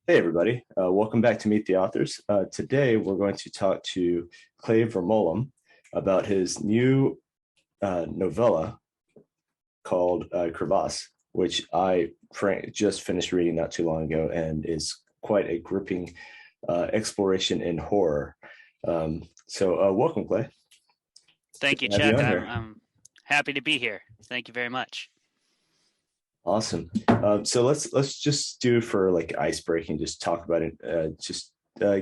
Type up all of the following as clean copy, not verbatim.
Hey, everybody. Welcome back to Meet the Authors. Today, we're going to talk to Clay Vermulm about his new novella called Crevasse, which just finished reading not too long ago and is quite a gripping exploration in horror. Welcome, Clay. Thank you, Have you Chuck. on I'm, here? I'm happy to be here. Thank you very much. Awesome. So let's just do for like ice breaking, just talk about it.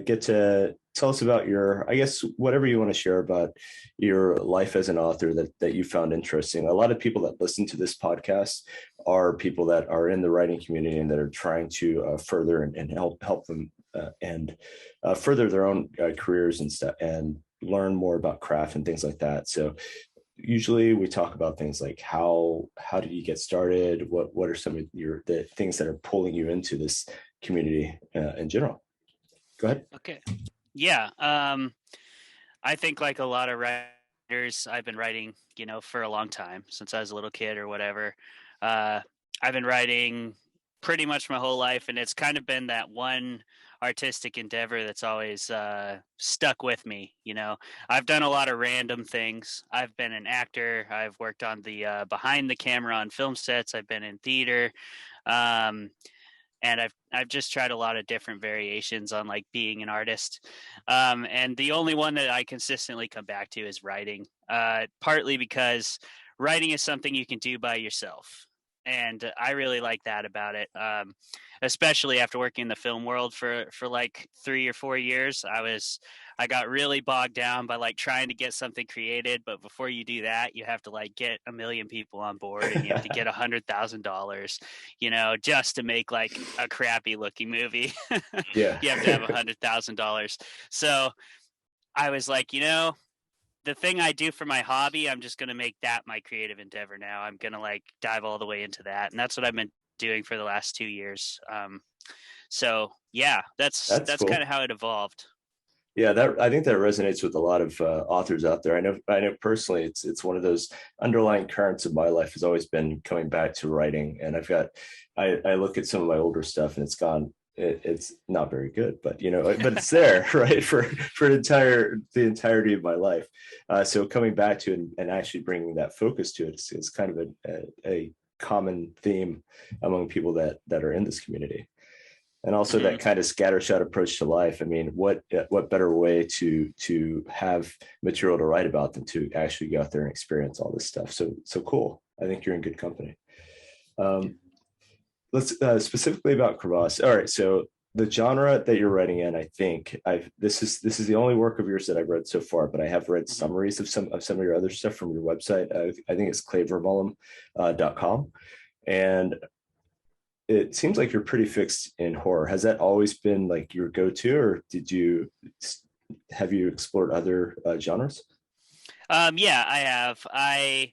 Get to tell us about your, I guess, whatever you want to share about your life as an author that you found interesting. A lot of people that listen to this podcast are people that are in the writing community and that are trying to further and help them and further their own careers and stuff and learn more about craft and things like that. So usually we talk about things like how did you get started, what are some of the things that are pulling you into this community in general. Go ahead. Okay. Yeah. I think like a lot of writers, I've been writing, for a long time since I was a little kid or whatever. Uh, I've been writing pretty much my whole life, and it's kind of been that one artistic endeavor that's always stuck with me. I've done a lot of random things. I've been an actor. I've worked on the behind the camera on film sets. I've been in theater. Um, and I've just tried a lot of different variations on like being an artist, and the only one that I consistently come back to is writing. Partly because writing is something you can do by yourself, and I really like that about it. Especially after working in the film world for like 3 or 4 years, I got really bogged down by like trying to get something created. But before you do that, you have to like get a million people on board, and you have to get $100,000, just to make like a crappy looking movie. Yeah. You have to have $100,000. So I was like, the thing I do for my hobby, I'm just going to make that my creative endeavor now. I'm going to like dive all the way into that. And that's what I've been doing for the last 2 years. So yeah, that's That's that's kind cool. of how it evolved. Yeah, that I think that resonates with a lot of authors out there. I know personally, it's one of those underlying currents of my life has always been coming back to writing. And I look at some of my older stuff and it's not very good, but but it's there, right? For the entirety of my life. So coming back to it and actually bringing that focus to it is kind of a common theme among people that are in this community. And also Hmm. that kind of scattershot approach to life. I mean, what better way to have material to write about than to actually go out there and experience all this stuff? So cool. I think you're in good company. Um, let's specifically about Crevasse. All right, so the genre that you're writing in, I think I've this is the only work of yours that I've read so far, but I have read Hmm. summaries of some of your other stuff from your website. I think it's clayvermulm.com. And it seems like you're pretty fixed in horror. Has that always been like your go-to, or have you explored other genres? Yeah, I have. I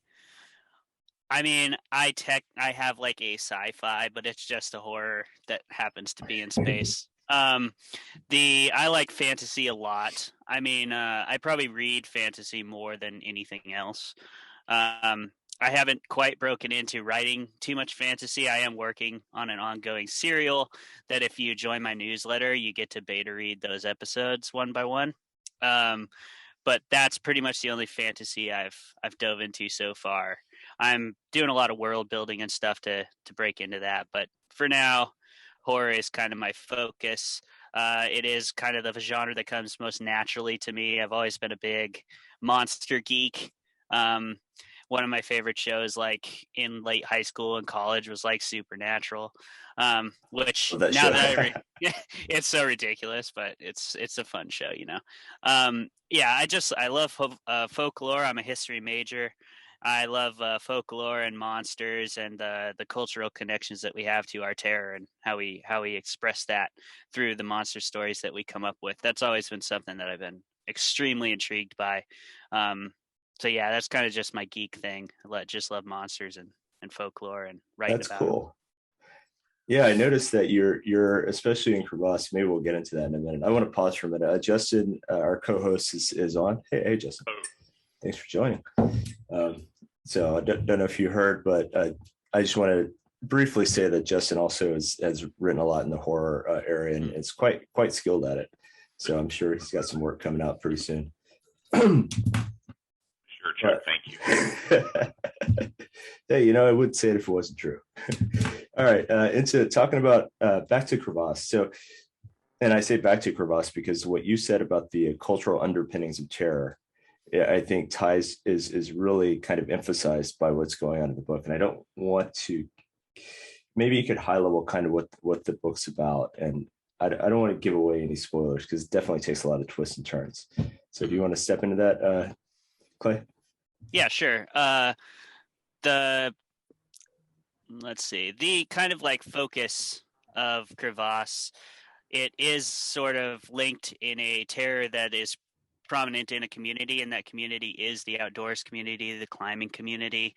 mean, I have like a sci-fi, but it's just a horror that happens to be in space. I like fantasy a lot. I mean, I probably read fantasy more than anything else. I haven't quite broken into writing too much fantasy. I am working on an ongoing serial that if you join my newsletter, you get to beta read those episodes one by one. Um, but that's pretty much the only fantasy I've dove into so far. I'm doing a lot of world building and stuff to break into that, but for now, horror is kind of my focus. It is kind of the genre that comes most naturally to me. I've always been a big monster geek. Um, One of my favorite shows, like in late high school and college, was like Supernatural, which Love that now show. that it's so ridiculous, but it's a fun show. Yeah, I love folklore. I'm a history major. I love folklore and monsters and the cultural connections that we have to our terror and how we express that through the monster stories that we come up with. That's always been something that I've been extremely intrigued by. Um, so yeah, that's kind of just my geek thing. Just love monsters and folklore and writing That's about them. cool. Yeah, I noticed that you're especially in Crevasse. Maybe we'll get into that in a minute. I want to pause for a minute. Justin, our co-host, is on. Hey, Justin, thanks for joining. Um, so I don't know if you heard, but I just want to briefly say that Justin also has written a lot in the horror area, and it's quite skilled at it. So I'm sure he's got some work coming out pretty soon. Sure, Chuck. Thank you. Hey, I wouldn't say it if it wasn't true. All right, into talking about back to Crevasse. So, and I say back to Crevasse because what you said about the cultural underpinnings of terror, I think ties is really kind of emphasized by what's going on in the book. And I don't want to. Maybe you could high level kind of what the book's about, and I don't want to give away any spoilers because it definitely takes a lot of twists and turns. So, do you want to step into that, Clay? Yeah, sure. Let's see, the kind of like focus of Crevasse, it is sort of linked in a terror that is prominent in a community, and that community is the outdoors community, the climbing community.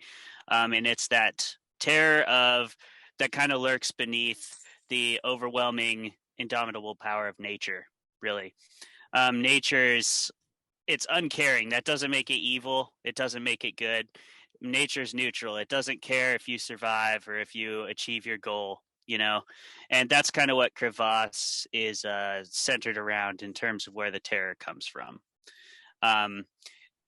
And it's that terror of that kind of lurks beneath the overwhelming, indomitable power of nature, really. Nature's it's uncaring. That doesn't make it evil. It doesn't make it good. Nature's neutral. It doesn't care if you survive or if you achieve your goal, and that's kind of what Crevasse is centered around in terms of where the terror comes from. Um,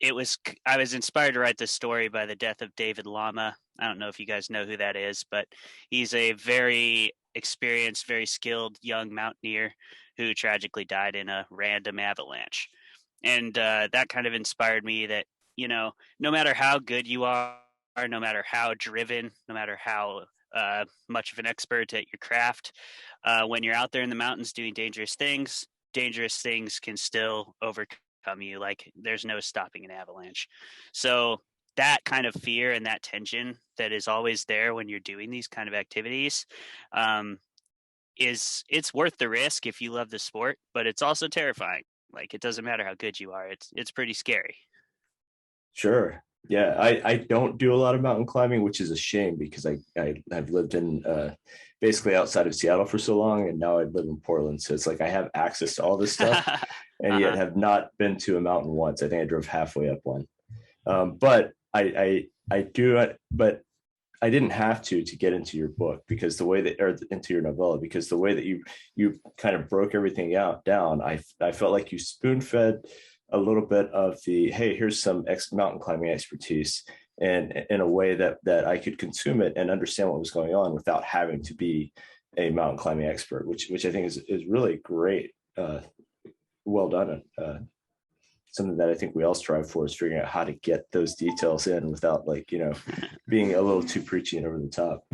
I was inspired to write this story by the death of David Lama. I don't know if you guys know who that is, but he's a very experienced, very skilled young mountaineer who tragically died in a random avalanche. And that kind of inspired me that, no matter how good you are, no matter how driven, no matter how much of an expert at your craft, when you're out there in the mountains doing dangerous things can still overcome you. Like there's no stopping an avalanche. So that kind of fear and that tension that is always there when you're doing these kind of activities, it's worth the risk if you love the sport, but it's also terrifying. Like it doesn't matter how good you are. It's pretty scary. Sure. Yeah, I don't do a lot of mountain climbing, which is a shame because I've lived in basically outside of Seattle for so long, and now I live in Portland. So it's like I have access to all this stuff, and yet have not been to a mountain once. I think I drove halfway up one, but I do it, but I didn't have to get into your book because the way that, or into your novella, because the way that you kind of broke everything down, I felt like you spoon fed a little bit of the, hey, here's some mountain climbing expertise, and in a way that I could consume it and understand what was going on without having to be a mountain climbing expert, which I think is really great. Well done. Something that I think we all strive for is figuring out how to get those details in without being a little too preachy and over the top.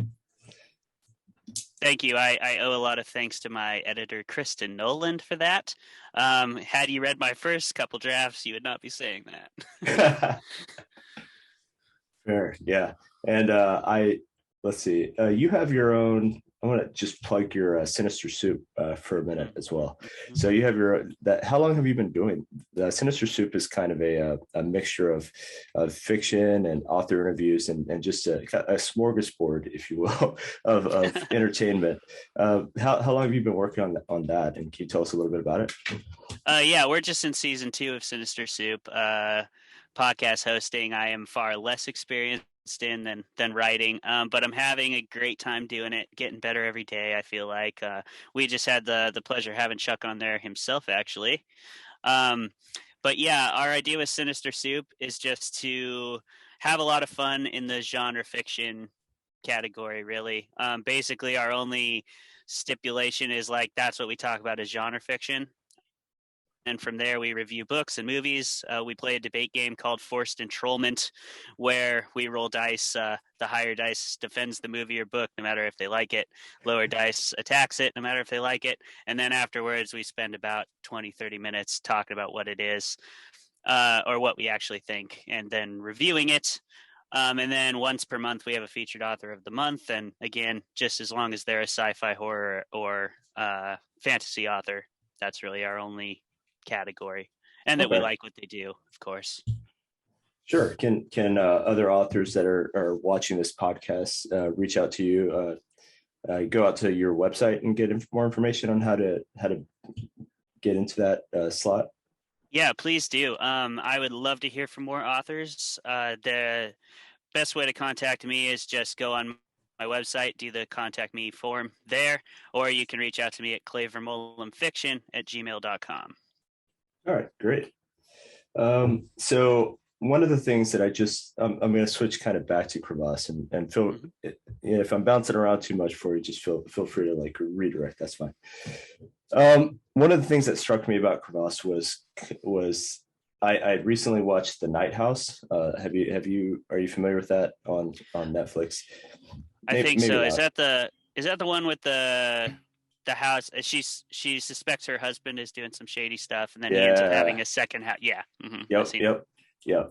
Thank you. I owe a lot of thanks to my editor, Kristen Noland, for that. Had you read my first couple drafts, you would not be saying that. Fair. Yeah. And let's see, you have your own, I want to just plug your Sinister Soup for a minute as well. So you have how long have you been doing? Sinister Soup is kind of a mixture of fiction and author interviews and just a smorgasbord, if you will, of entertainment. How long have you been working on that? And can you tell us a little bit about it? Yeah, we're just in season 2 of Sinister Soup. Podcast hosting, I am far less experienced in than writing, but I'm having a great time doing it, getting better every day. I feel like we just had the pleasure of having Chuck on there himself, actually. But yeah, our idea with Sinister Soup is just to have a lot of fun in the genre fiction category, really. Basically, our only stipulation is like that's what we talk about as genre fiction. And from there, we review books and movies. We play a debate game called Forced Entrollment, where we roll dice. The higher dice defends the movie or book, no matter if they like it. Lower dice attacks it, no matter if they like it. And then afterwards, we spend about 20, 30 minutes talking about what it is, or what we actually think, and then reviewing it. And then once per month, we have a featured author of the month. And again, just as long as they're a sci-fi, horror, or fantasy author, that's really our only category, and that we like what they do, of course. Sure. Can other authors that are watching this podcast reach out to you, go out to your website and get more information on how to get into that slot? Yeah, please do. I would love to hear from more authors. The best way to contact me is just go on my website, do the contact me form there, or you can reach out to me at clayvermulmfiction@gmail.com. All right, great. So one of the things that I'm going to switch kind of back to Crevasse and feel if I'm bouncing around too much for you, just feel free to like redirect. That's fine. One of the things that struck me about Crevasse was I recently watched The Night House. Are you familiar with that on Netflix? I think so. Not. Is that the one with the house? She suspects her husband is doing some shady stuff, and then he ends up having a second house. Yeah. Mm-hmm.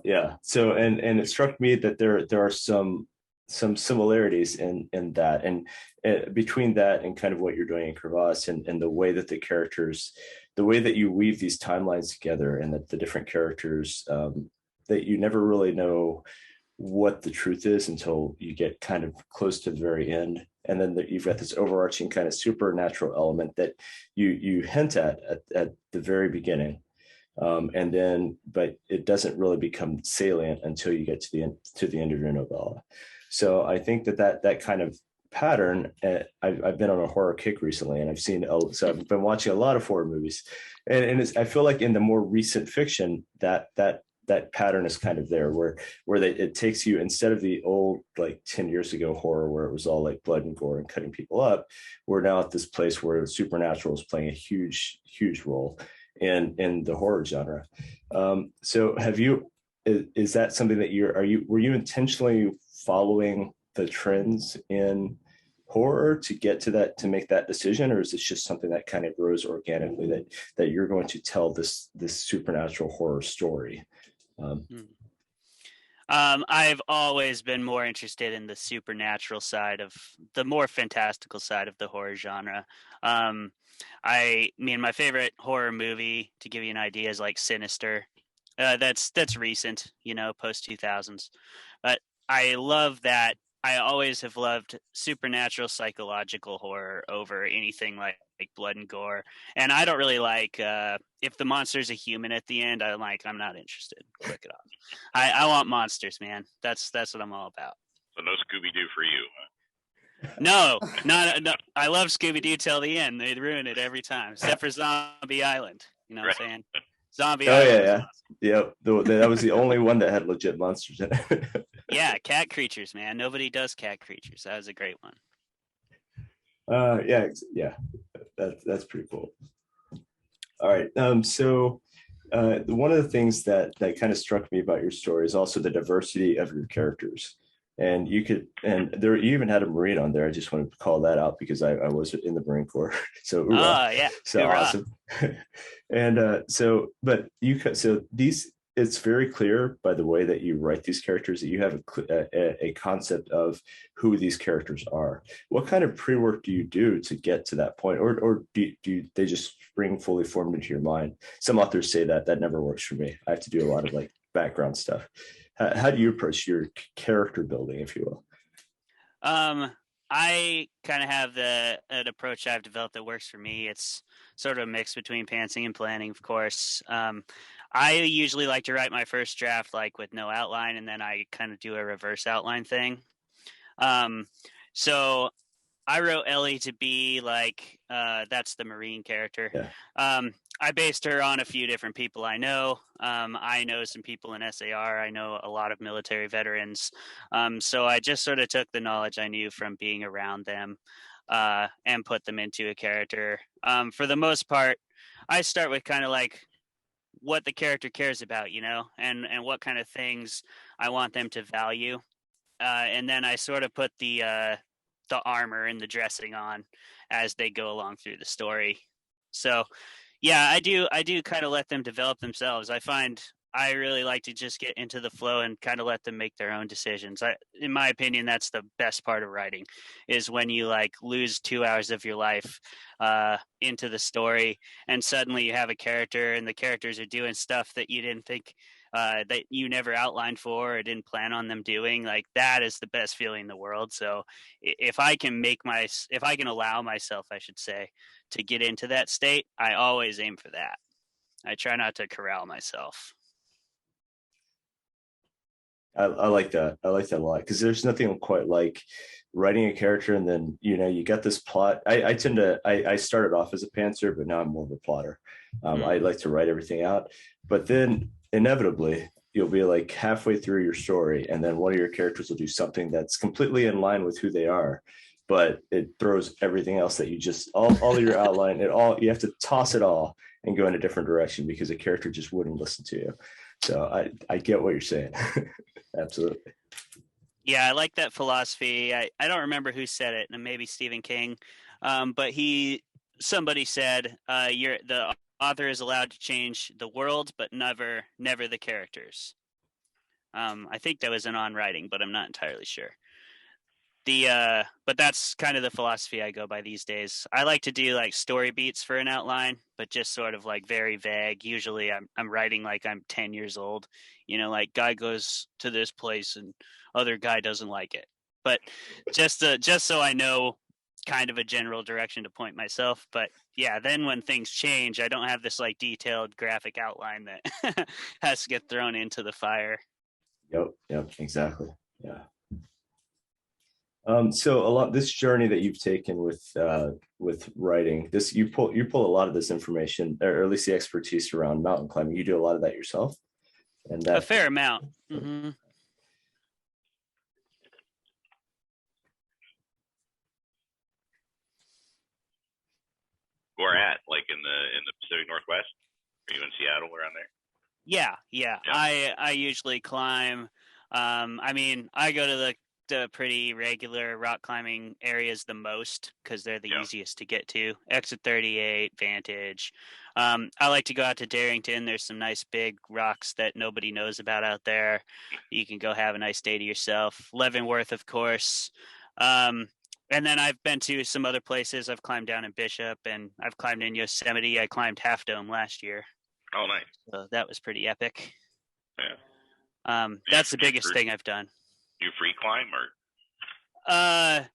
Yeah. So and it struck me that there are some similarities in that, and between that and kind of what you're doing in Crevasse, and the way that the way that you weave these timelines together, and that the different characters that you never really know what the truth is until you get kind of close to the very end, and then you've got this overarching kind of supernatural element that you hint at the very beginning, and then but it doesn't really become salient until you get to the end of your novella. So I think that kind of pattern, I've been on a horror kick recently, and so I've been watching a lot of horror movies, and I feel like in the more recent fiction that pattern is kind of there, where it takes you, instead of the old like 10 years ago horror where it was all like blood and gore and cutting people up, we're now at this place where the supernatural is playing a huge role in the horror genre. So is that something that were you intentionally following the trends in horror to get to that, to make that decision, or is this just something that kind of grows organically, that you're going to tell this supernatural horror story? I've always been more interested in the supernatural side, of the more fantastical side of the horror genre. My favorite horror movie, to give you an idea, is like Sinister. That's recent, post 2000s. But I love that. I always have loved supernatural psychological horror over anything like blood and gore. And I don't really like if the monster's a human at the end. I'm not interested. Click it off. I want monsters, man. That's what I'm all about. So no Scooby-Doo for you. No, no. I love Scooby-Doo till the end. They ruin it every time, except for Zombie Island. You know what I'm saying? Zombie Island. Yeah. Yep. That was the only one that had legit monsters in it. Yeah, cat creatures, man. Nobody does cat creatures. That was a great one. Yeah. That's pretty cool. All right. So one of the things that kind of struck me about your story is also the diversity of your characters. And you even had a Marine on there. I just wanted to call that out because I was in the Marine Corps. So yeah, so awesome. And it's very clear by the way that you write these characters that you have a concept of who these characters are. What kind of pre-work do you do to get to that point, or do they just spring fully formed into your mind? Some authors say that never works for me. I have to do a lot of like background stuff. How do you approach your character building, if you will? I kind of have an approach I've developed that works for me. It's sort of a mix between pantsing and planning, of course. I usually like to write my first draft like with no outline, and then I kind of do a reverse outline thing. So I wrote Ellie to be like, that's the Marine character. Yeah. I based her on a few different people I know. I know some people in SAR. I know a lot of military veterans. So I just sort of took the knowledge I knew from being around them and put them into a character. For the most part, I start with kind of like what the character cares about, and what kind of things I want them to value. And then I sort of put the armor and the dressing on as they go along through the story. So yeah, I do kind of let them develop themselves. I find I really like to just get into the flow and kind of let them make their own decisions. In my opinion, that's the best part of writing, is when you like lose 2 hours of your life into the story, and suddenly you have a character and the characters are doing stuff that you didn't think that you never outlined for or didn't plan on them doing. Like, that is the best feeling in the world. So if I can allow myself, I should say, to get into that state, I always aim for that. I try not to corral myself. I like that. I like that a lot because there's nothing quite like writing a character and then you got this plot. I tend to I started off as a pantser, but now I'm more of a plotter. I like to write everything out, but then inevitably you'll be like halfway through your story, and then one of your characters will do something that's completely in line with who they are, but it throws everything else that you just all of your outline. It all you have to toss it all and go in a different direction because a character just wouldn't listen to you. So I get what you're saying. Absolutely. Yeah, I like that philosophy. I don't remember who said it, and maybe Stephen King, but somebody said the author is allowed to change the world, but never the characters. I think that was an on writing, but I'm not entirely sure. But that's kind of the philosophy I go by these days. I like to do like story beats for an outline, but just sort of like very vague. Usually I'm writing like I'm 10 years old, like guy goes to this place and other guy doesn't like it. But just so I know kind of a general direction to point myself. But yeah, then when things change, I don't have this like detailed graphic outline that has to get thrown into the fire. Yep, exactly. Yeah. So a lot this journey that you've taken with writing, this you pull a lot of this information, or at least the expertise around mountain climbing. You do a lot of that yourself, and A that fair amount. Mm-hmm. Where at? Like in the Pacific Northwest? Are you in Seattle around there? Yeah. Yeah. I usually climb. I mean, I go to the pretty regular rock climbing areas the most because they're the easiest to get to. Exit 38, Vantage. I like to go out to Darrington. There's some nice big rocks that nobody knows about out there. You can go have a nice day to yourself. Leavenworth, of course. And then I've been to some other places. I've climbed down in Bishop, and I've climbed in Yosemite. I climbed Half Dome last year. Oh, nice. So that was pretty epic. Yeah. That's the biggest thing I've done. You free climb or?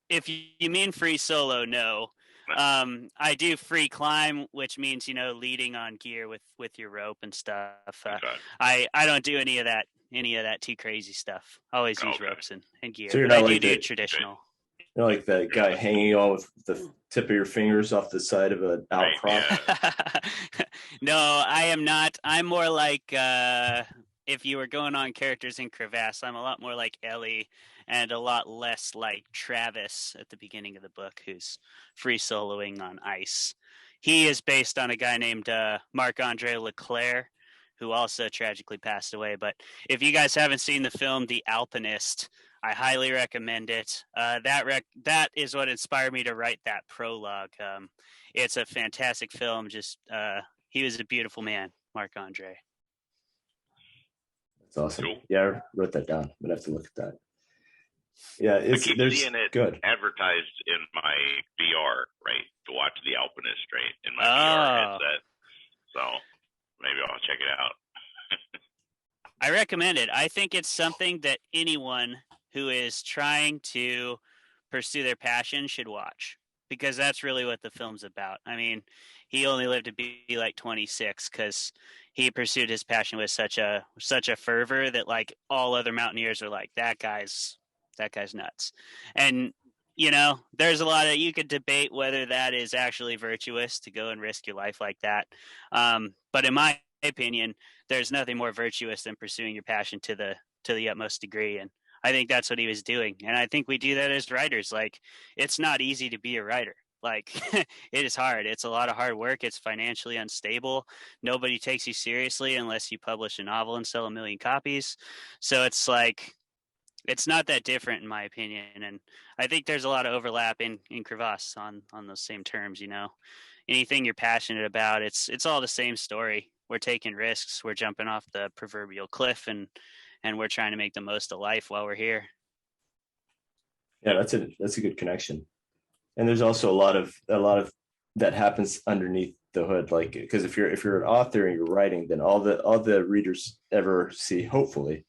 If you mean free solo, no. I do free climb, which means leading on gear with your rope and stuff. Okay. I don't do any of that too crazy stuff. I always use ropes and gear. So you're but not I like do traditional. You're like that guy hanging on with the tip of your fingers off the side of an outcrop. Yeah. No, I am not. I'm more like if you were going on characters in Crevasse, I'm a lot more like Ellie and a lot less like Travis at the beginning of the book, who's free soloing on ice. He is based on a guy named Marc-Andre Leclerc, who also tragically passed away. But if you guys haven't seen the film The Alpinist, I highly recommend it. That is what inspired me to write that prologue. It's a fantastic film. Just he was a beautiful man, Marc-Andre. That's awesome. Cool. Yeah, I wrote that down. I'm gonna have to look at that. Yeah, I keep seeing it good advertised in my VR, right? To watch The Alpinist, right? In my VR headset. So maybe I'll check it out. I recommend it. I think it's something that anyone who is trying to pursue their passion should watch, because that's really what the film's about. I mean, he only lived to be like 26 because he pursued his passion with such a fervor that like all other mountaineers are like, that guy's nuts. And there's a lot of, you could debate whether that is actually virtuous to go and risk your life like that. But in my opinion, there's nothing more virtuous than pursuing your passion to the utmost degree. And I think that's what he was doing. And I think we do that as writers. Like, it's not easy to be a writer. Like, it is hard. It's a lot of hard work. It's financially unstable. Nobody takes you seriously unless you publish a novel and sell 1 million copies. So it's like, it's not that different in my opinion. And I think there's a lot of overlap in Crevasse on those same terms. Anything you're passionate about, it's all the same story. We're taking risks. We're jumping off the proverbial cliff, and we're trying to make the most of life while we're here. Yeah, that's a good connection. And there's also a lot of that happens underneath the hood, like, because if you're an author and you're writing, then all the readers ever see, hopefully,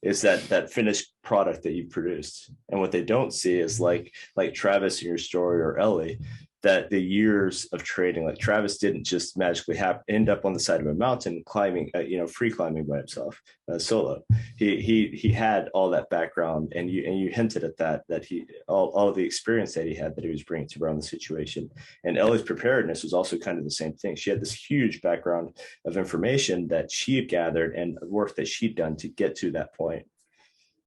is that finished product that you produced. And what they don't see is like Travis in your story or Ellie, that the years of trading, like Travis didn't just magically end up on the side of a mountain climbing, free climbing by himself, solo. He had all that background, and you hinted at that he all the experience that he had that he was bringing to bear on the situation. And Ellie's preparedness was also kind of the same thing. She had this huge background of information that she had gathered and work that she'd done to get to that point.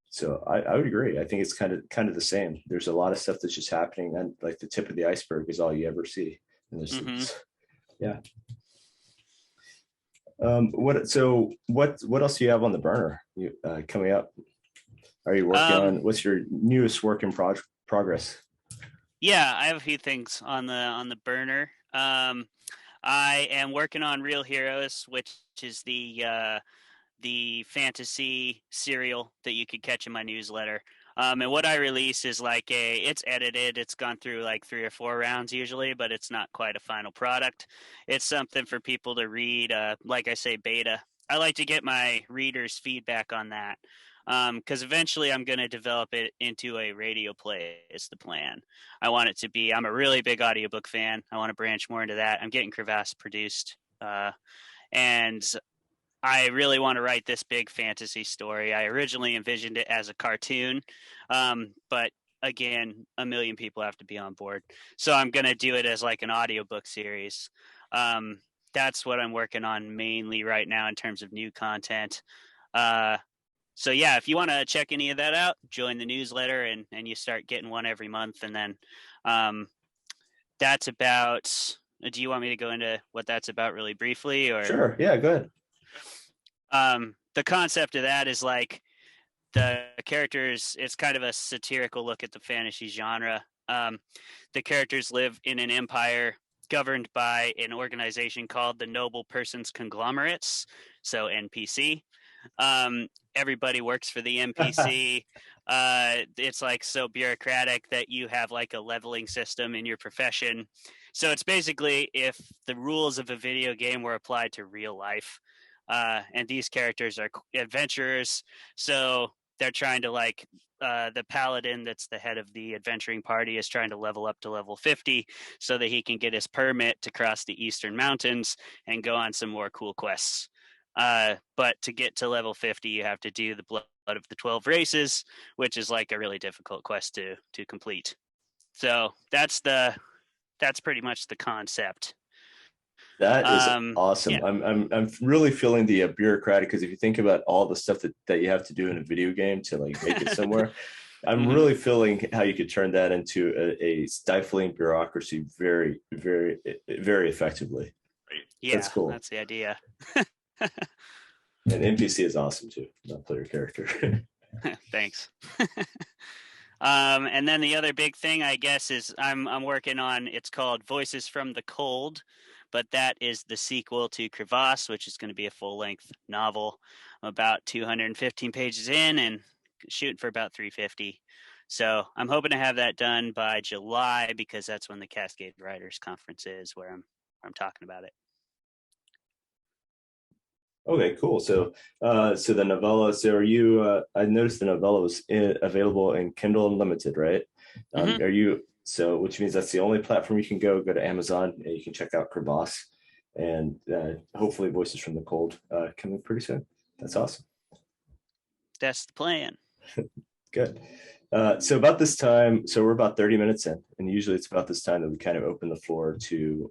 So I would agree. I think it's kind of the same. There's a lot of stuff that's just happening, and like the tip of the iceberg is all you ever see. And yeah. What else do you have on the burner coming up? Are you working on, what's your newest work in progress? Yeah, I have a few things on the burner. I am working on Real Heroes, which is the fantasy serial that you could catch in my newsletter. And what I release is like it's edited. It's gone through like 3 or 4 rounds usually, but it's not quite a final product. It's something for people to read. Like I say, beta. I like to get my readers' feedback on that. Because eventually I'm going to develop it into a radio play is the plan. I want it to be, I'm a really big audiobook fan. I want to branch more into that. I'm getting Crevasse produced. And I really want to write this big fantasy story. I originally envisioned it as a cartoon, but again, a million people have to be on board. So I'm going to do it as like an audiobook series. That's what I'm working on mainly right now in terms of new content. So yeah, if you want to check any of that out, join the newsletter and you start getting one every month. And then that's about, do you want me to go into what that's about really briefly? Or Sure. Yeah, go ahead. The concept of that is like the characters, it's kind of a satirical look at the fantasy genre. The characters live in an empire governed by an organization called the Noble Persons Conglomerates, so NPC. Everybody works for the NPC. It's like so bureaucratic that you have like a leveling system in your profession. So it's basically if the rules of a video game were applied to real life. And these characters are adventurers, so they're trying to like the paladin that's the head of the adventuring party is trying to level up to level 50 so that he can get his permit to cross the eastern mountains and go on some more cool quests. But to get to level 50, you have to do the blood of the 12 races, which is like a really difficult quest to complete. So that's pretty much the concept. That is awesome. Yeah. I'm really feeling the bureaucratic, because if you think about all the stuff that you have to do in a video game to like make it somewhere, I'm really feeling how you could turn that into a stifling bureaucracy very, very, very effectively. Yeah, that's cool. That's the idea. And NPC is awesome too, not player character. Thanks. And then the other big thing, I guess, is I'm working on. It's called Voices from the Cold, but that is the sequel to Crevasse, which is going to be a full-length novel. I'm about 215 pages in and shooting for about 350. So I'm hoping to have that done by July, because that's when the Cascade Writers Conference is, where I'm talking about it. Okay, cool. So the novella. So are you? I noticed the novella was available in Kindle Unlimited, right? Are you? So, which means that's the only platform you can go to Amazon and you can check out Crevasse, and hopefully Voices from the Cold coming pretty soon. That's awesome. That's the plan. Good. So about this time, so we're about 30 minutes in, and usually it's about this time that we kind of open the floor to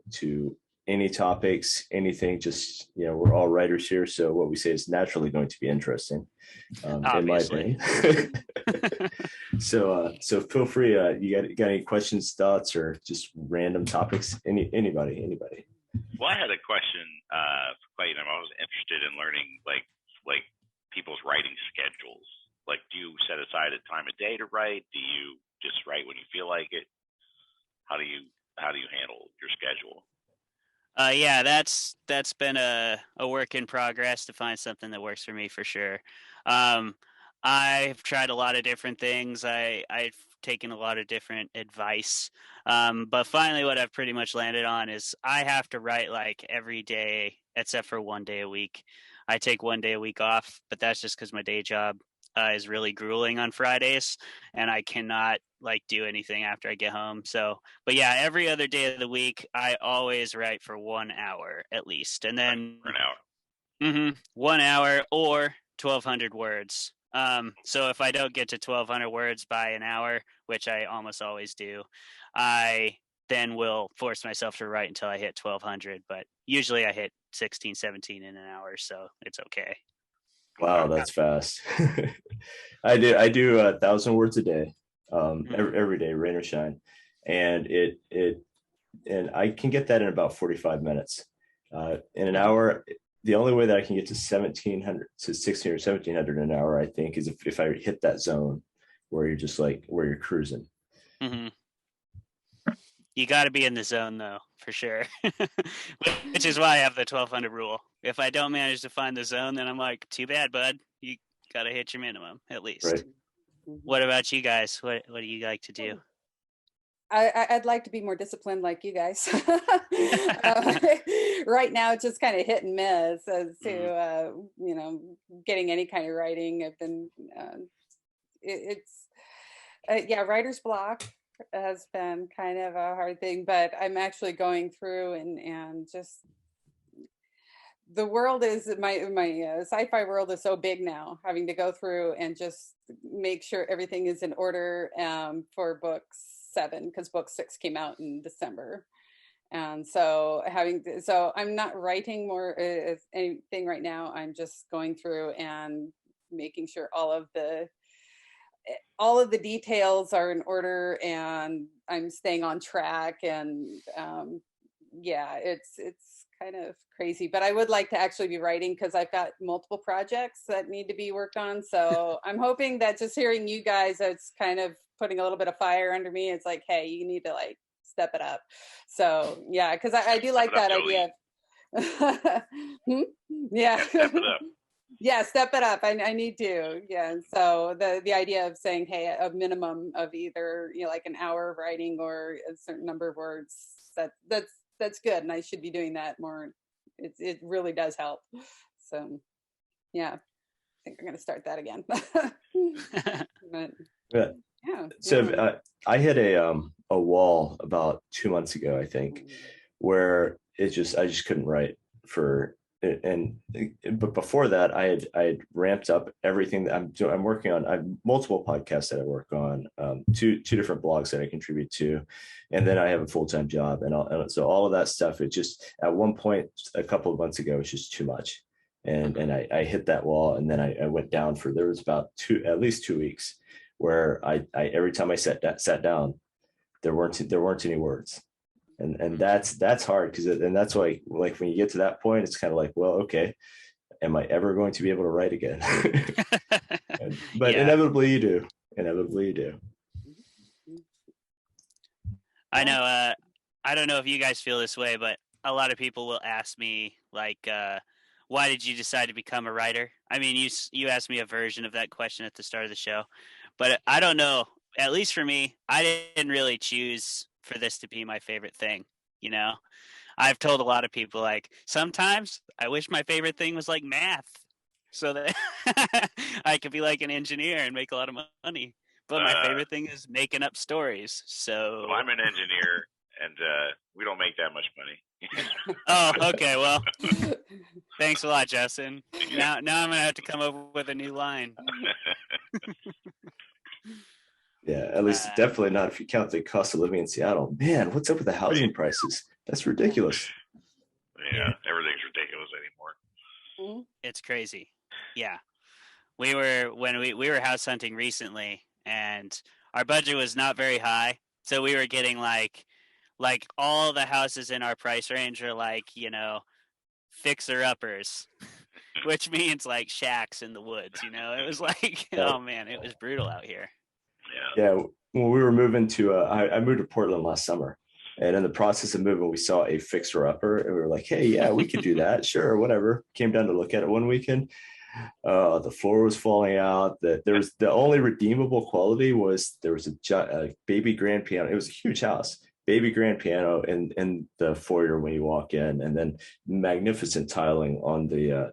any topics, anything. Just, we're all writers here, so what we say is naturally going to be interesting, in my opinion. So feel free. You got any questions, thoughts, or just random topics? Anybody? Well, I had a question for Clayton. I was interested in learning like people's writing schedules. Like, do you set aside a time of day to write? Do you just write when you feel like it? How do you handle your schedule? Yeah, that's been a work in progress to find something that works for me, for sure. I've tried a lot of different things. I've taken a lot of different advice. But finally what I've pretty much landed on is I have to write like every day except for one day a week. I take one day a week off, but that's just because my day job is really grueling on Fridays, and I cannot like do anything after I get home. So, but yeah, every other day of the week, I always write for 1 hour at least, and then For an hour. 1 hour or 1,200 words. So if I don't get to 1,200 words by an hour, which I almost always do, I then will force myself to write until I hit 1,200. But usually I hit 16, 17 in an hour, so it's okay. Wow, that's fast. I do 1,000 words a day, every day, rain or shine, and and I can get that in about 45 minutes. In an hour, the only way that I can get to 1,700 to 1,600 or 1,700 an hour, I think, is if I hit that zone where you're just like where you're cruising. Mm-hmm. You got to be in the zone, though, for sure. Which is why I have the 1,200 rule. If I don't manage to find the zone, then I'm like, too bad, bud. You got to hit your minimum at least. Right. What about you guys? What do you like to do? I'd like to be more disciplined like you guys. Right now, it's just kind of hit and miss as to, getting any kind of writing. I've been, writer's block has been kind of a hard thing, but I'm actually going through and just the world is my sci-fi world is so big now, having to go through and just make sure everything is in order for book 7, because book 6 came out in December. And so I'm not writing more anything right now. I'm just going through and making sure all of the details are in order and I'm staying on track. And it's kind of crazy, but I would like to actually be writing because I've got multiple projects that need to be worked on. So I'm hoping that just hearing you guys, it's kind of putting a little bit of fire under me. It's like, hey, you need to like step it up. So yeah, because I do like that idea. Yeah. Step it up. Yeah, step it up. I need to. Yeah. So the idea of saying, hey, a minimum of either like an hour of writing or a certain number of words, that's good, and I should be doing that more. It really does help. So yeah, I think I'm going to start that again. But, yeah. So I hit a wall about 2 months ago, I think, where I just couldn't write but before that I had ramped up everything that I'm working on. I have multiple podcasts that I work on, two different blogs that I contribute to, and then I have a full-time job, and so all of that stuff, it just at one point a couple of months ago, it's just too much, and I hit that wall, and then I went down for, there was about at least 2 weeks where I every time I sat down, there weren't any words. And that's hard, because that's why, like, when you get to that point, it's kind of like, well, okay, am I ever going to be able to write again? But inevitably you do. I know. I don't know if you guys feel this way, but a lot of people will ask me like, why did you decide to become a writer? I mean, you asked me a version of that question at the start of the show, but I don't know. At least for me, I didn't really choose for this to be my favorite thing. I've told a lot of people, like, sometimes I wish my favorite thing was like math, so that I could be like an engineer and make a lot of money. But my favorite thing is making up stories. So I'm an engineer, and we don't make that much money. Oh, okay. Well, thanks a lot, Justin. Now I'm gonna have to come up with a new line. Yeah, at least definitely not if you count the cost of living in Seattle. Man, what's up with the housing prices? That's ridiculous. Yeah, everything's ridiculous anymore. It's crazy. Yeah, we were house hunting recently, and our budget was not very high, so we were getting like all the houses in our price range are like, fixer uppers, which means like shacks in the woods. It was like, oh man, it was brutal out here. Yeah, when we were moving to, I moved to Portland last summer, and in the process of moving, we saw a fixer-upper, and we were like, hey, yeah, we could do that. Sure, whatever. Came down to look at it one weekend. The floor was falling out. There was the only redeemable quality was there was a baby grand piano. It was a huge house, baby grand piano in the foyer when you walk in, and then magnificent tiling on the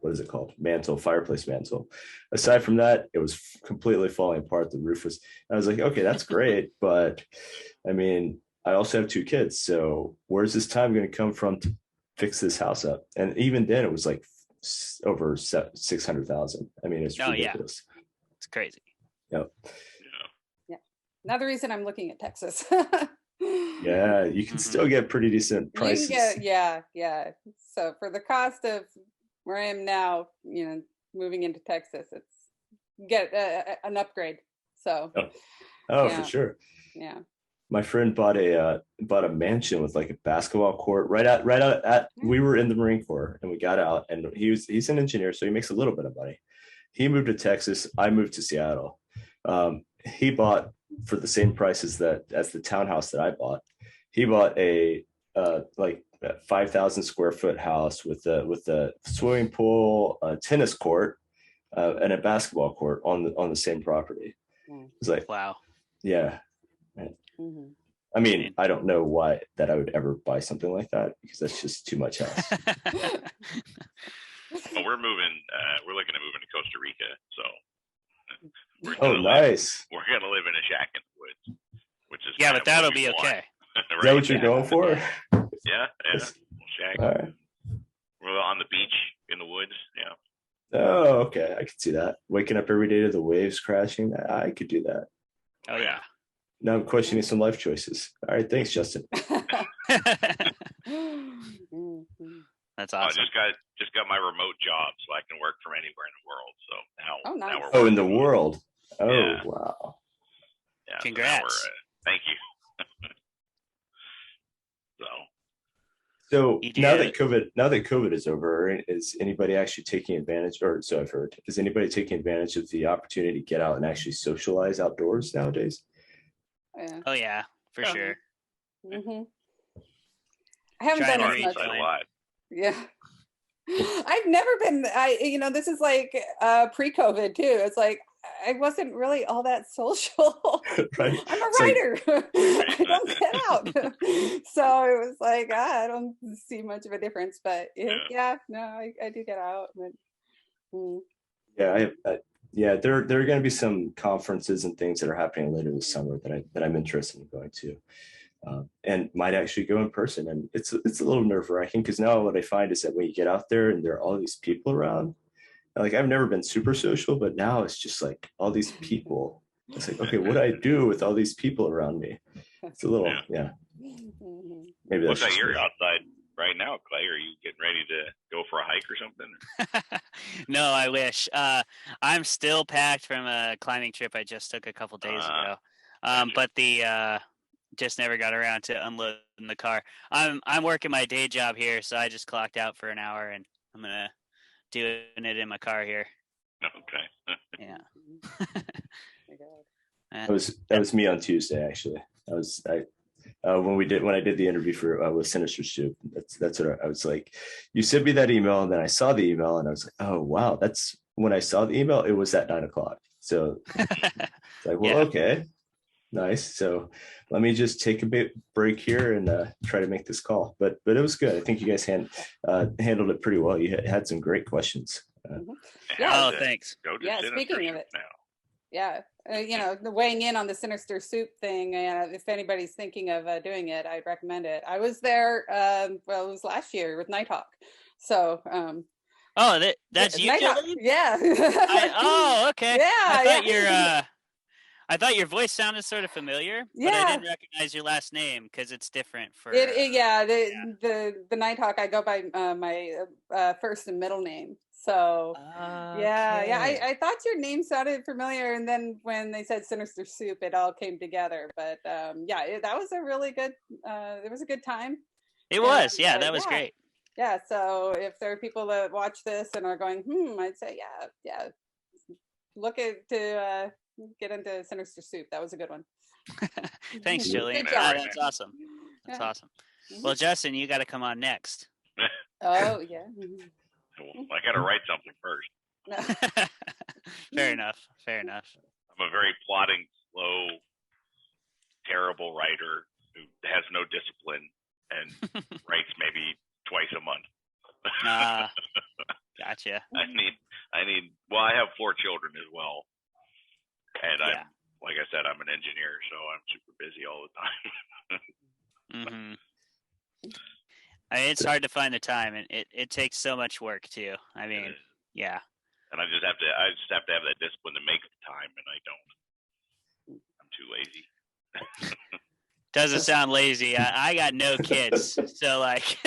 what is it called? Mantle, fireplace mantle. Aside from that, it was completely falling apart. The roof was, I was like, okay, that's great. But I mean, I also have 2 kids. So where's this time going to come from to fix this house up? And even then it was like over 600,000. I mean, it's ridiculous. Yeah. It's crazy. Yep. Yeah. Another reason I'm looking at Texas. Yeah, you can still get pretty decent prices. Yeah. So for the cost of where I am now, moving into Texas, it's get an upgrade. So. Oh, for sure. Yeah. My friend bought a mansion with like a basketball court right out at. We were in the Marine Corps and we got out, and he's an engineer, so he makes a little bit of money. He moved to Texas. I moved to Seattle. He bought for the same price as the townhouse that I bought. He bought a 5,000 square foot house with a swimming pool, a tennis court, and a basketball court on the same property. It's like, wow. Yeah. Mm-hmm. I mean, I don't know why that I would ever buy something like that, because that's just too much house. Well, we're moving. We're looking at moving to Costa Rica, so. Nice. We're gonna live in a shack in the woods, which is but that'll be okay. Right? Is that what you're going for? Yeah. Shack. All right. We're on the beach in the woods. Yeah. Oh, okay. I could see that. Waking up every day to the waves crashing. I could do that. Oh yeah. Now I'm questioning some life choices. All right, thanks, Justin. That's awesome. Just got my remote job, so I can work from anywhere in the world. So now, nice. now we're in the world. Oh, yeah. Wow. Yeah. Congrats. So thank you. So now that COVID is over, is anybody actually taking advantage, or so I've heard, is anybody taking advantage of the opportunity to get out and actually socialize outdoors nowadays? Yeah. Oh yeah, for sure. Mm-hmm. I haven't done as much. A lot. Yeah. I've never been, this is like pre-COVID too. It's like, I wasn't really all that social. Right. I'm a writer. I don't get out. So it was like, I don't see much of a difference, but I do get out. But, Yeah, there are going to be some conferences and things that are happening later this summer that I'm interested in going to, and might actually go in person. And it's a little nerve-wracking, because now what I find is that when you get out there and there are all these people around, like I've never been super social, but now it's just like all these people. It's like, okay, what do I do with all these people around me? It's a little, Maybe Looks that's like you're outside right now, Clay. Are you getting ready to go for a hike or something? No, I wish. I'm still packed from a climbing trip I just took a couple days ago. But the just never got around to unloading the car. I'm working my day job here, so I just clocked out for an hour, and I'm gonna doing it in my car here. Okay. Yeah. That was me on Tuesday, actually. When I did the interview for with Sinister Soup. That's what I was like. You sent me that email, and then I saw the email, and I was like, oh wow, that's when I saw the email. It was at 9:00. So it's like, well, okay, nice. So let me just take a break here and try to make this call. But it was good. I think you guys handled it pretty well. You had some great questions. Oh, thanks. Speaking of it now. Yeah. The weighing in on the Sinister Soup thing, if anybody's thinking of doing it, I'd recommend it. I was there, it was last year with Nighthawk. So, that's you, Jolene? Yeah. Okay. Yeah. I thought your voice sounded sort of familiar, but I didn't recognize your last name because it's different for. The Nighthawk, I go by my first and middle name. So I thought your name sounded familiar, and then when they said Sinister Soup, it all came together. But that was a really good. It was a good time. It was, that was great. Yeah, so if there are people that watch this and are going, I'd say look at to get into Sinister Soup. That was a good one. Thanks, Jolene. That's awesome. That's awesome. Well, Justin, you got to come on next. Oh yeah. Well, I got to write something first. Fair enough. I'm a very plodding, slow, terrible writer who has no discipline and writes maybe twice a month. Gotcha. I need. Well, I have 4 children as well, and Yeah. like I said, I'm an engineer, so I'm super busy all the time. Mm-hmm. I mean, it's hard to find the time, and it takes so much work too. I mean, yeah. And I just have to have that discipline to make the time, and I don't. I'm too lazy. Doesn't sound lazy. I got no kids, so like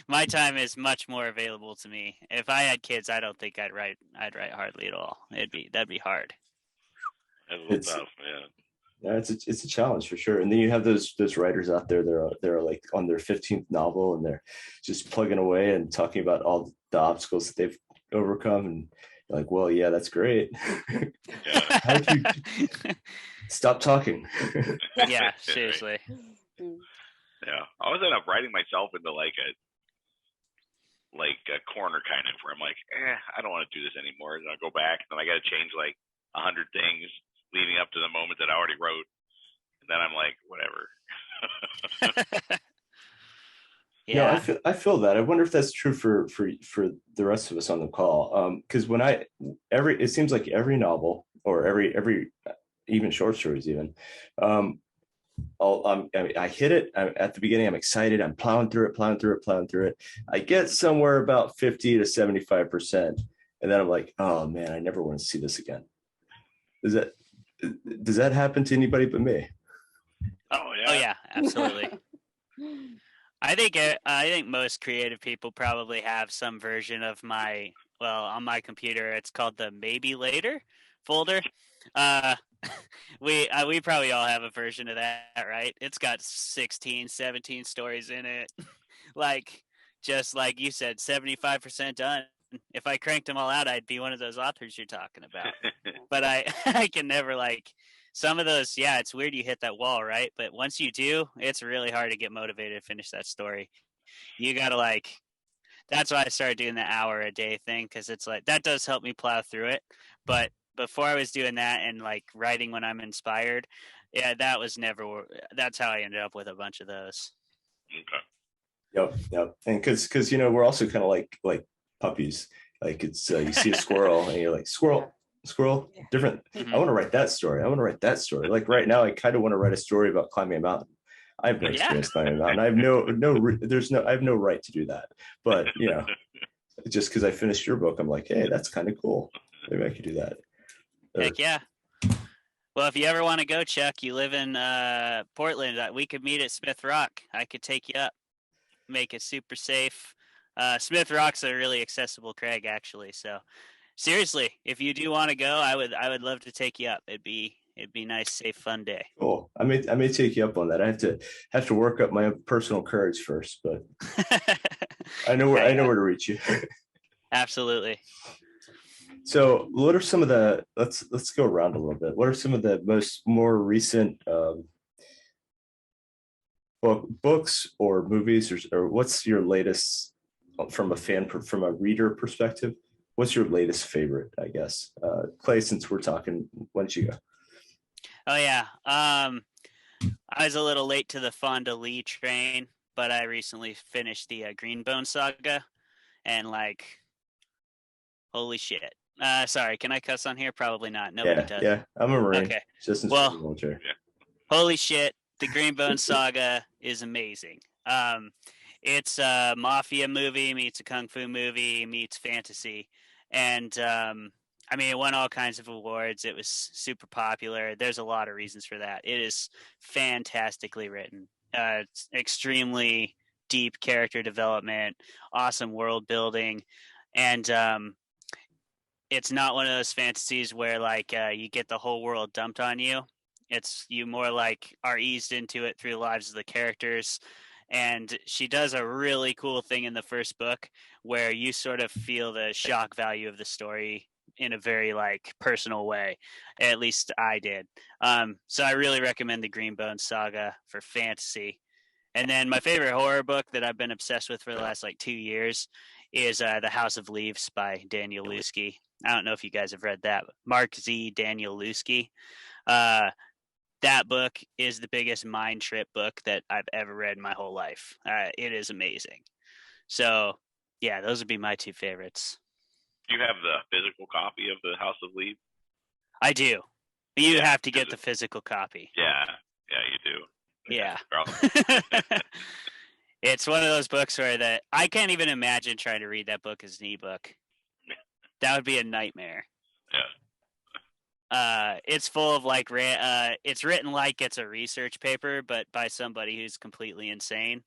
my time is much more available to me. If I had kids, I don't think I'd write hardly at all. That'd be hard. That's a little tough, yeah. Yeah, it's a challenge for sure. And then you have those writers out there they're like on their 15th novel, and they're just plugging away and talking about all the obstacles that they've overcome, and you're like, well, yeah, that's great. How did you stop talking? Yeah, seriously. Yeah, I always end up writing myself into like a corner kind of where I'm like, I don't want to do this anymore. And I go back, and then I got to change like 100 things leading up to the moment that I already wrote, and then I'm like, whatever. Yeah, no, I feel that. I wonder if that's true for the rest of us on the call. Because when it seems like every novel or every even short stories even, I hit it at the beginning. I'm excited. I'm plowing through it. I get somewhere about 50 to 75%, and then I'm like, oh man, I never want to see this again. Does that happen to anybody but me? Oh yeah. Oh yeah, absolutely. I think most creative people probably have some version of on my computer it's called the maybe later folder. We probably all have a version of that, right? It's got 16, 17 stories in it. Like just like you said, 75% done. If I cranked them all out, I'd be one of those authors you're talking about. But I can never some of those. Yeah, it's weird you hit that wall, right? But once you do, it's really hard to get motivated to finish that story. You gotta that's why I started doing the hour a day thing, because it's like that does help me plow through it. But before I was doing that and writing when I'm inspired, yeah, that's how I ended up with a bunch of those. Okay. Yep. And because we're also kind of like puppies. Like it's you see a squirrel and you're like, squirrel, different. Mm-hmm. I want to write that story. Like right now, I kind of want to write a story about climbing a mountain. I have no experience climbing a mountain. I have no right to do that. But just because I finished your book, I'm like, hey, that's kind of cool. Maybe I could do that. Heck yeah. Well, if you ever want to go, Chuck, you live in Portland. We could meet at Smith Rock. I could take you up, make it super safe. Smith Rock's a really accessible crag, actually. So, seriously, if you do want to go, I would love to take you up. It'd be a nice, safe, fun day. Cool. I may take you up on that. I have to work up my own personal courage first, but I know where to reach you. Absolutely. So, what are some of the let's go around a little bit. What are some of the more recent books or movies, or what's your latest from a reader perspective? What's your latest favorite? I guess Clay, since we're talking, why don't you go? Oh yeah. I was a little late to the Fonda Lee train, but I recently finished the Greenbone saga, and holy shit. Sorry, can I cuss on here? Probably not. Nobody does. Yeah, I'm a Marine. Okay. Just in the military. Holy shit, the Greenbone saga is amazing. It's a mafia movie meets a kung fu movie meets fantasy, and I mean, it won all kinds of awards. It was super popular. There's a lot of reasons for that. It is fantastically written. It's extremely deep character development, awesome world building, and it's not one of those fantasies where you get the whole world dumped on you. It's you more are eased into it through the lives of the characters. And she does a really cool thing in the first book where you sort of feel the shock value of the story in a very personal way. At least I did. So I really recommend the Greenbone saga for fantasy. And then my favorite horror book that I've been obsessed with for the last 2 years is The House of Leaves by Daniel Lusky. I don't know if you guys have read that. Mark Z. Daniel Lusky. That book is the biggest mind trip book that I've ever read in my whole life. It is amazing. So, yeah, those would be my two favorites. Do you have the physical copy of the House of Leaves? I do. You have to get the physical copy. Yeah, you do. Yeah. Probably. It's one of those books where I can't even imagine trying to read that book as an ebook. That would be a nightmare. Yeah. It's full of like it's written like it's a research paper, but by somebody who's completely insane.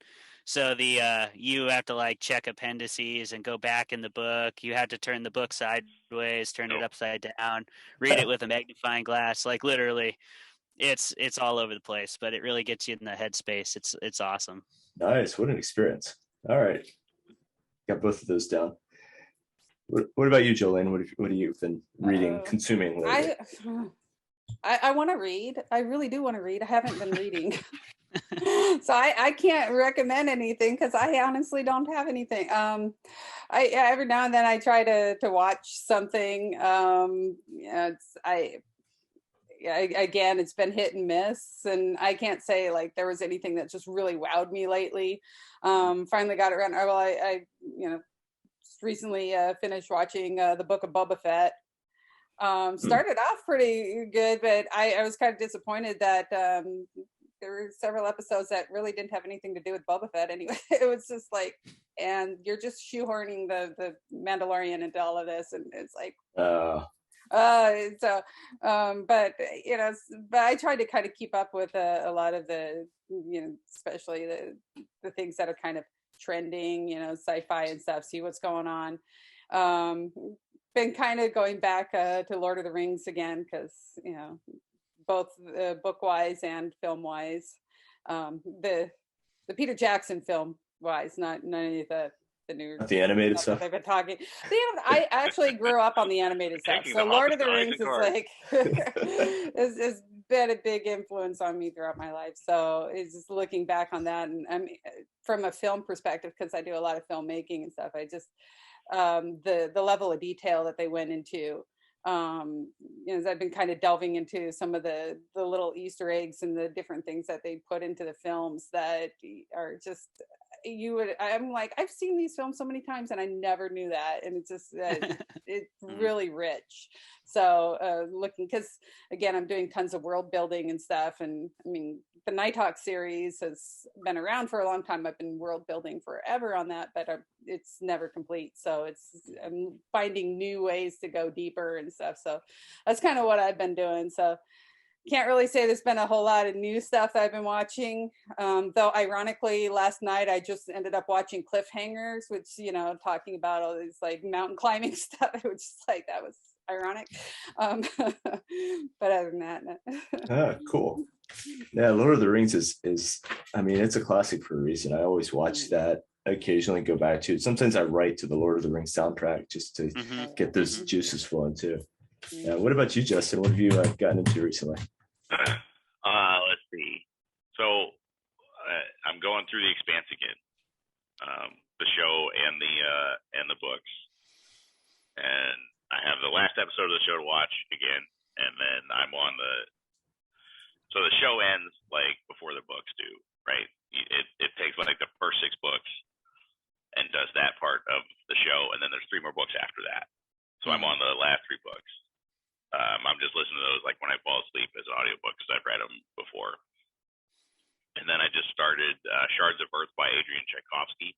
So you have to like check appendices and go back in the book. You have to turn the book sideways, turn it upside down, read it with a magnifying glass. Like literally, it's all over the place, but it really gets you in the headspace. It's awesome. Nice. What an experience. All right. Got both of those down. What about you, Jolene? What have you been reading, consuming lately? I want to read. I really do want to read. I haven't been reading. So I can't recommend anything because I honestly don't have anything. Every now and then I try to watch something. Again, it's been hit and miss, and I can't say like there was anything that just really wowed me lately. Finally got around. Well, I recently finished watching the Book of Boba Fett. Started off pretty good, but I was kind of disappointed that there were several episodes that really didn't have anything to do with Boba Fett anyway. It was just like, and you're just shoehorning the Mandalorian into all of this, and it's like but I tried to kind of keep up with a lot of the, especially the things that are kind of trending, sci-fi and stuff, see what's going on. Been kind of going back to Lord of the Rings again, because, both book-wise and film-wise. The Peter Jackson film-wise, not any of the new, the animated stuff they've been talking. I actually grew up on the animated stuff, so Lord of the Rings is like has been a big influence on me throughout my life. So it's just looking back on that, and I mean, from a film perspective, because I do a lot of filmmaking and stuff, I just the level of detail that they went into. As I've been kind of delving into some of the little Easter eggs and the different things that they put into the films that are just, I'm like, I've seen these films so many times and I never knew that. And it's just, it's really rich. So looking, because again, I'm doing tons of world building and stuff. And I mean, the Nighthawk series has been around for a long time. I've been world building forever on that, but it's never complete. So I'm finding new ways to go deeper and stuff. So that's kind of what I've been doing. So can't really say there's been a whole lot of new stuff that I've been watching. Though ironically, last night I just ended up watching Cliffhangers, which, talking about all these like mountain climbing stuff, which is like, that was ironic. But other than that. Cool. Yeah, Lord of the Rings is I mean, it's a classic for a reason. I always watch that, occasionally go back to it. Sometimes I write to the Lord of the Rings soundtrack just to get those juices flowing too. What about you, Justin? What have you gotten into recently? Let's see. So I'm going through The Expanse again, the show and the books, and I have the last episode of the show to watch again, and then I'm on so the show ends like before the books do, right? It takes like the first 6 books and does that part of the show, and then there's 3 more books after that. So I'm on the last 3 books. I'm just listening to those like when I fall asleep as an audiobook because I've read them before. And then I just started Shards of Earth by Adrian Tchaikovsky.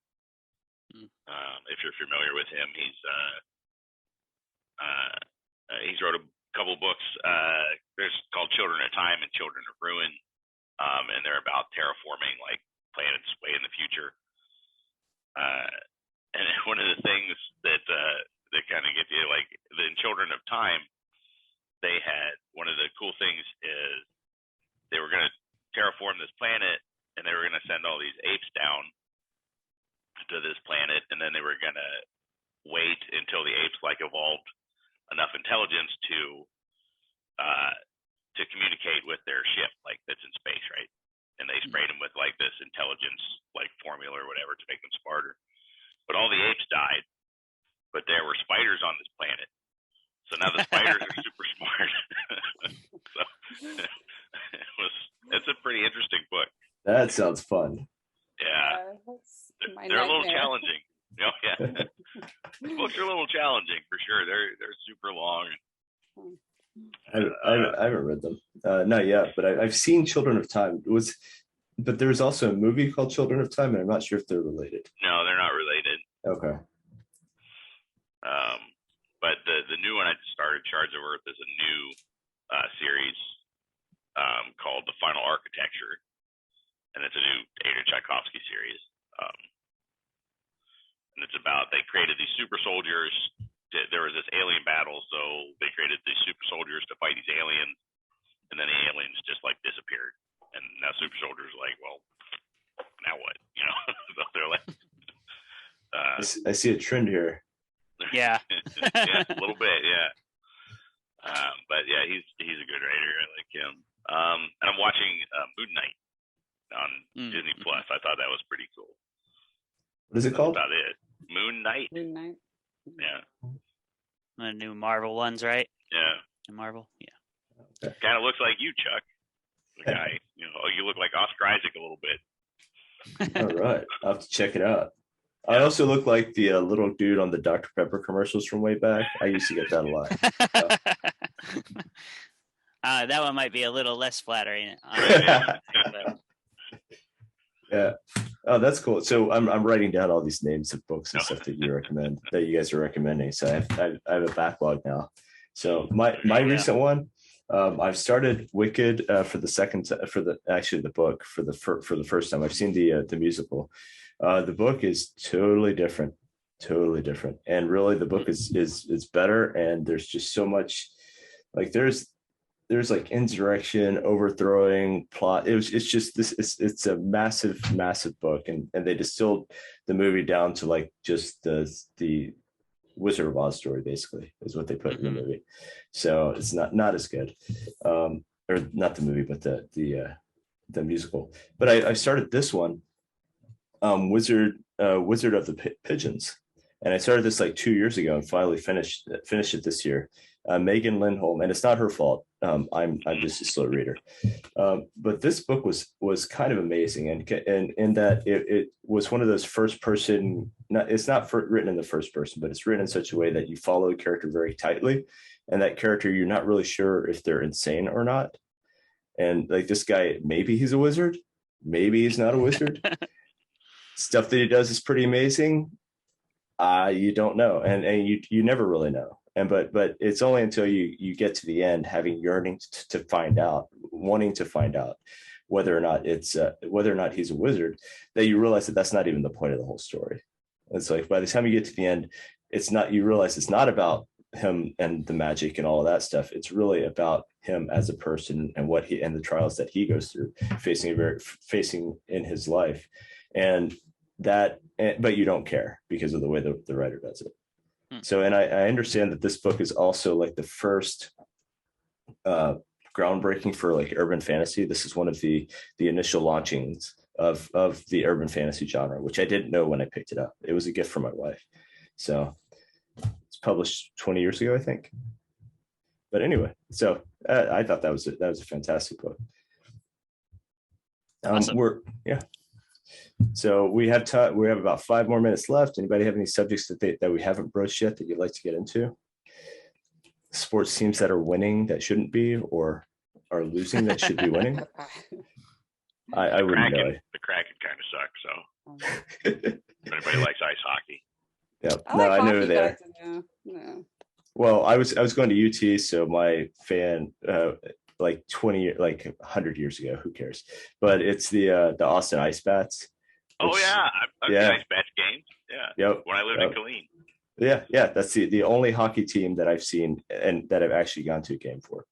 If you're familiar with him, he's wrote a couple books. There's called Children of Time and Children of Ruin, and they're about terraforming like planets way in the future. And one of the things that kind of gets you, like in Children of Time, they had one of the cool things is they were going to terraform this planet, and they were going to send all these apes down to this planet, and then they were going to wait until the apes like evolved enough intelligence to communicate with their ship, like that's in space, right? And they sprayed them with like this intelligence like formula or whatever to make them smarter. But all the apes died, but there were spiders on this planet. So now the spiders are super smart. So it's a pretty interesting book. That sounds fun. Yeah. They're a little challenging. Yeah. The books are a little challenging for sure. They're super long. I haven't read them, not yet, but I've seen Children of Time. But there's also a movie called Children of Time, and I'm not sure if they're related. No, they're not related. Okay. But the new one I just started, Shards of Earth, is a new series called The Final Architecture, and it's a new Ada Tchaikovsky series. And it's about, they created these super soldiers. There was this alien battle, so they created these super soldiers to fight these aliens, and then the aliens just like disappeared. And now super soldiers are like, well, now what? You know, so they're like. I see a trend here. Yeah. Yeah, a little bit, yeah. But yeah, he's a good writer. I like him. And I'm watching Moon Knight on Disney Plus. I thought that was pretty cool. What is it called? That's about it. Moon Knight. Moon Knight. Yeah. The new Marvel ones, right? Yeah. The Marvel, yeah. Okay. Kind of looks like you, Chuck. The guy. You know, you look like Oscar Isaac a little bit. All right, I'll have to check it out. I also look like the little dude on the Dr. Pepper commercials from way back. I used to get that a lot. That one might be a little less flattering. Yeah. Oh, that's cool. So I'm writing down all these names of books and stuff that you recommend, that you guys are recommending. So I have a backlog now. So my recent one, I've started Wicked for the book for the first time. I've seen the musical. The book is totally different, and really the book is better. And there's just so much, like there's like insurrection, overthrowing, plot. It's a massive book, and they distilled the movie down to like just the Wizard of Oz story, basically, is what they put in the movie. So it's not as good, or not the movie, but the musical. But I started this one, Wizard of the Pigeons, and I started this like 2 years ago and finally finished it this year. Megan Lindholm, and it's not her fault. I'm just a slow reader, but this book was kind of amazing, and in that it was one of those first person. It's not written in the first person, but it's written in such a way that you follow a character very tightly, and that character you're not really sure if they're insane or not. And like this guy, maybe he's a wizard, maybe he's not a wizard. Stuff that he does is pretty amazing. You don't know, and you never really know. And but it's only until you get to the end, having yearning to find out, wanting to find out whether or not he's a wizard, that you realize that that's not even the point of the whole story. It's like by the time you get to the end, you realize it's not about him and the magic and all of that stuff. It's really about him as a person and the trials that he goes through, facing in his life, but you don't care because of the way the writer does it. So, and I understand that this book is also like the first groundbreaking for like urban fantasy. This is one of the initial launchings of the urban fantasy genre, which I didn't know when I picked it up. It was a gift from my wife. So it's published 20 years ago, I think. But anyway, so I thought that was a fantastic book. Awesome. So we have time. We have about 5 more minutes left. Anybody have any subjects that we haven't broached yet that you'd like to get into? Sports teams that are winning that shouldn't be, or are losing that should be winning? I wouldn't know. The Kraken kind of sucks. So if anybody likes ice hockey. Yep. I know there. No. Well, I was going to UT, so my fan. Like 100 years ago, who cares? But it's the Austin Ice Bats. Oh yeah, I've Ice Bats games. Yeah. Yep. When I lived in Killeen. Yeah. That's the only hockey team that I've seen and that I've actually gone to a game for.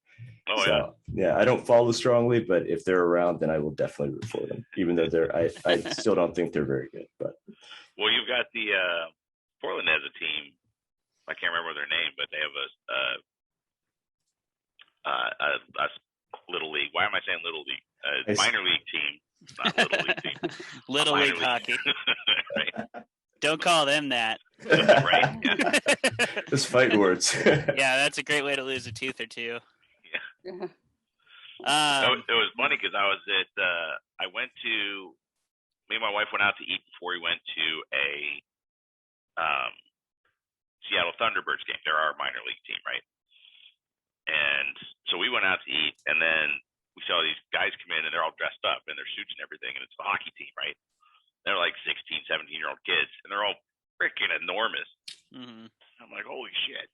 Oh so, yeah. I don't follow strongly, but if they're around, then I will definitely root for them. Even though I still don't think they're very good. But well, you've got the Portland has a team. I can't remember their name, but they have a little league. Why am I saying little league? Minor league team, not little league team. Little league hockey. Right. Don't call them that. Right. Yeah. Just fight words. Yeah, that's a great way to lose a tooth or two. Yeah. It was funny because I was at. Me and my wife went out to eat before we went to a Seattle Thunderbirds game. They're our minor league team, right? And so we went out to eat, and then we saw these guys come in, and they're all dressed up in their suits and everything, and it's the hockey team, right? They're like 16, 17-year-old kids, and they're all freaking enormous. Mm-hmm. I'm like, holy shit.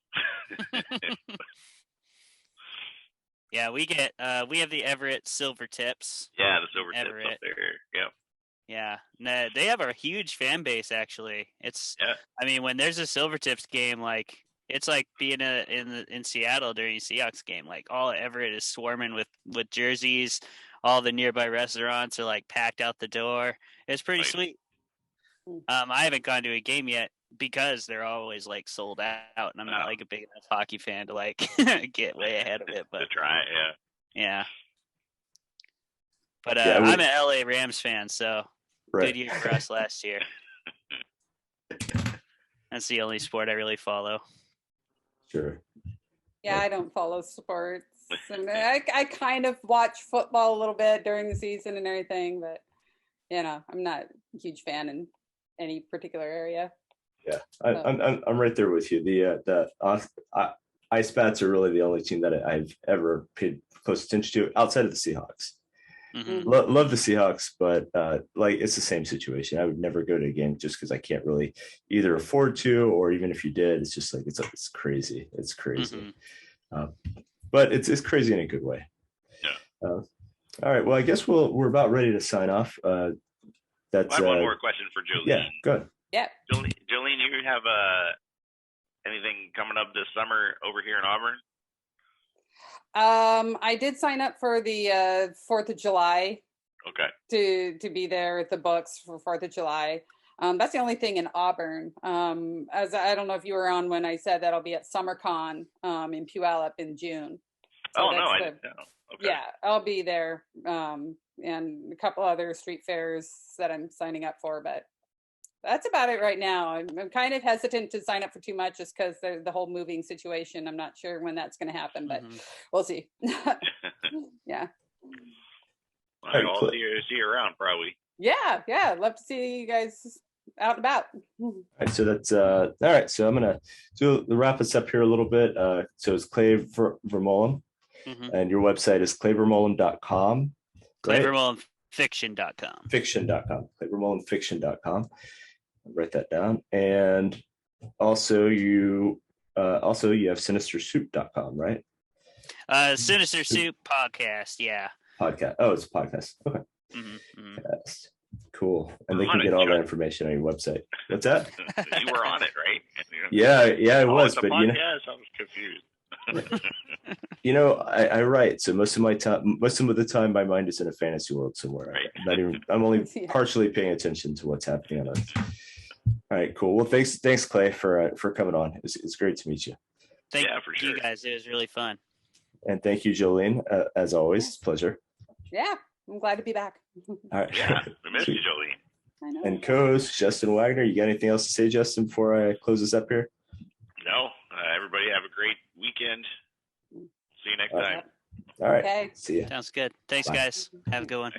Yeah, we have the Everett Silver Tips. Yeah, the Silver Tips up there. Yeah. Yeah, no, they have a huge fan base. Actually, I mean, when there's a Silver Tips game, like it's like being in Seattle during a Seahawks game. Like all Everett is swarming with jerseys. All the nearby restaurants are like packed out the door. It's pretty sweet. I haven't gone to a game yet because they're always like sold out, and I'm not like a big enough hockey fan to like get way ahead of it. But to try it, yeah. But I'm an LA Rams fan, so good year for us last year. That's the only sport I really follow. Sure. Yeah, I don't follow sports. And I kind of watch football a little bit during the season and everything, but I'm not a huge fan in any particular area. Yeah, I'm right there with you. The Ice Bats are really the only team that I've ever paid close attention to outside of the Seahawks. Mm-hmm. Love the Seahawks, but like it's the same situation. I would never go to a game just because I can't really either afford to, or even if you did, it's just like it's crazy. It's crazy, but it's crazy in a good way. Yeah. All right. Well, I guess we're about ready to sign off. That's I have one more question for Jolene. Yeah, go ahead. Yeah. Jolene, you have anything coming up this summer over here in Auburn? I did sign up for the 4th of July. Okay. To be there at the books for 4th of July. That's the only thing in Auburn. As I don't know if you were on when I said that I'll be at SummerCon in Puyallup in June. So I didn't know. Okay. Yeah, I'll be there. And a couple other street fairs that I'm signing up for, but that's about it right now. I'm kind of hesitant to sign up for too much just because the whole moving situation. I'm not sure when that's going to happen, but we'll see. Yeah. All right, I'll see you around probably. Yeah. I'd love to see you guys out and about. All right, so that's all right. So I'm gonna wrap us up here a little bit. So it's Clay Vermulm, and your website is clayvermulm.com. Clayvermulmfiction.com. Fiction.com. Clayvermulmfiction.com. Write that down. And also you have sinistersoup.com, right? Sinister Soup podcast, yeah. Podcast. Oh, it's a podcast. Okay. Yes. Cool. And they can get all that information on your website. What's that? You were on it, right? Yeah, it was. But I was confused. I write, so most of the time my mind is in a fantasy world somewhere. Right. I'm only partially paying attention to what's happening on Earth. All right, cool. Well, thanks Clay for coming on. It's great to meet you. Thank you guys. It was really fun. And thank you, Jolene, as always. It's a pleasure. Yeah, I'm glad to be back. All right. Yeah, we missed you, Jolene. I know. And co-host Justin Wagner. You got anything else to say, Justin, before I close this up here? No. Everybody have a great weekend. See you next time. All right. Okay. See ya. Sounds good. Thanks, guys. Have a good one.